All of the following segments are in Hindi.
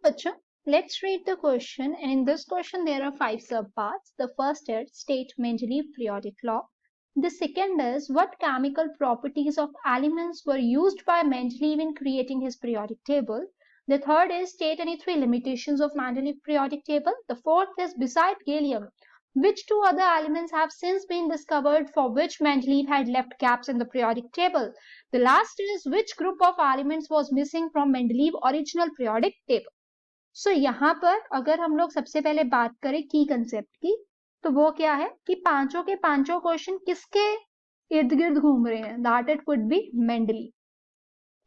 बच्चों, let's read the question, and in this question there are 5 subparts. The first is state Mendeleev periodic law. The second is what chemical properties of elements were used by Mendeleev in creating his periodic table. The third is state any 3 limitations of Mendeleev periodic table. The fourth is beside gallium, which 2 other elements have since been discovered for which Mendeleev had left gaps in the periodic table. The last is which group of elements was missing from Mendeleev original periodic table. So यहाँ पर अगर हम लोग सबसे पहले बात करें की कंसेप्ट की, तो वो क्या है कि पांचों के पांचों क्वेश्चन किसके इर्द गिर्द घूम रहे हैं, that it could be Mendeleev.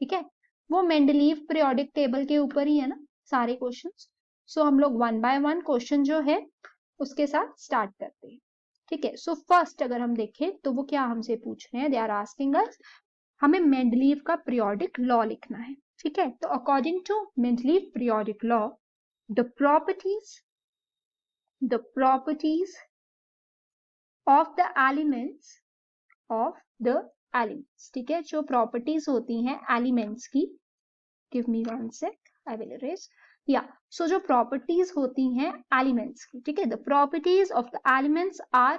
ठीक है, वो मेंडलीव पीरियोडिक टेबल के ऊपर ही है ना सारे क्वेश्चंस. सो हम लोग 1 by 1 क्वेश्चन जो है उसके साथ स्टार्ट करते हैं. ठीक है, सो फर्स्ट अगर हम देखें तो वो क्या हमसे पूछ रहे हैं, दे आर आस्किंग अस हमें मेंडलीव का पीरियोडिक लॉ लिखना है. ठीक है, तो according to Mendeleev periodic law, the properties of the elements ठीक है, जो प्रॉपर्टीज होती हैं एलिमेंट्स की, give me one sec, I will erase. या सो जो प्रॉपर्टीज होती हैं एलिमेंट्स की, ठीक है, the properties of the elements are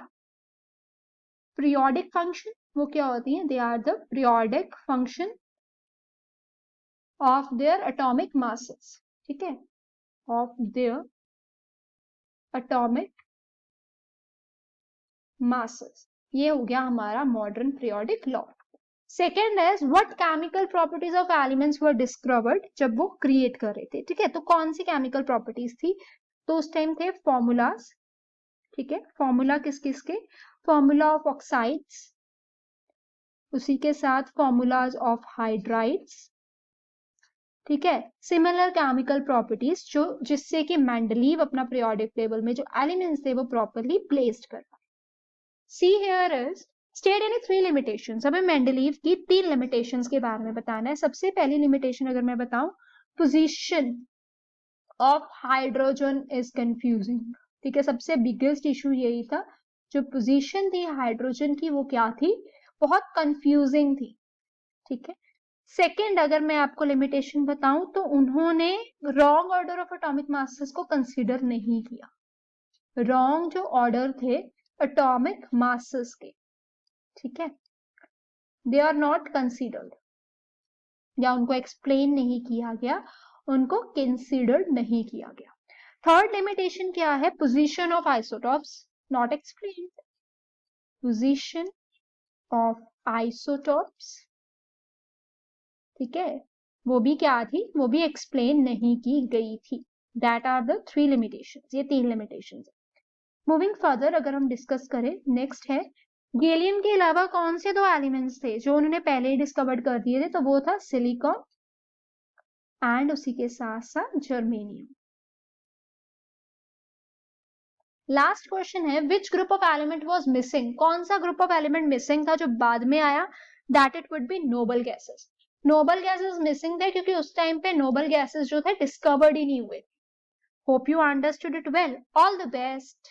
periodic function. वो क्या होती हैं, they are the periodic function of their atomic masses. ठीक है, of their atomic masses. ये हो गया हमारा modern periodic law. Second is what chemical properties of elements were discovered जब वो क्रिएट कर रहे थे. ठीक है, तो कौन सी केमिकल प्रॉपर्टीज थी, तो उस टाइम थे फॉर्मूलाज. ठीक है, फॉर्मूला किस किस के, फॉर्मूला ऑफ ऑक्साइड्स, उसी के साथ फॉर्मूलाज ऑफ हाइड्राइड्स. ठीक है, सिमिलर केमिकल प्रॉपर्टीज जो जिससे कि मेंडलीव अपना पीरियोडिक टेबल में जो एलिमेंट्स थे वो प्रॉपर्ली प्लेस्ड कर पाए. See here is state any 3 limitations. हमें मेंडलीव की 3 लिमिटेशंस के बारे में बताना है. सबसे पहली लिमिटेशन अगर मैं बताऊं, position of hydrogen is confusing. ठीक है, सबसे बिगेस्ट इशू यही था, जो पोजीशन थी हाइड्रोजन की वो क्या थी, बहुत कंफ्यूजिंग थी. ठीक है, सेकेंड अगर मैं आपको लिमिटेशन बताऊं तो उन्होंने wrong order of atomic masses को कंसीडर नहीं किया. रॉन्ग जो ऑर्डर थे एटॉमिक मासेस के, ठीक है, दे आर नॉट कंसीडर्ड, या उनको एक्सप्लेन नहीं किया गया, उनको कंसीडर नहीं किया गया. थर्ड लिमिटेशन क्या है, position of isotopes not explained. Position of isotopes, ठीक है, वो भी क्या थी, वो भी एक्सप्लेन नहीं की गई थी. That are the 3 limitations. ये 3 लिमिटेशंस. मूविंग फर्दर अगर हम डिस्कस करें, नेक्स्ट है गैलियम के अलावा कौन से 2 एलिमेंट्स थे जो उन्होंने पहले ही डिस्कवर कर दिए थे, तो वो था सिलिकॉन एंड उसी के साथ साथ जर्मेनियम. लास्ट क्वेश्चन है which group of element was missing. कौन सा ग्रुप ऑफ एलिमेंट मिसिंग था जो बाद में आया, that it would be noble gases. Noble gases missing थे क्योंकि उस टाइम पे नोबल गैसेस जो थे डिस्कवर्ड ही नहीं हुए. Hope you understood it well. All the best.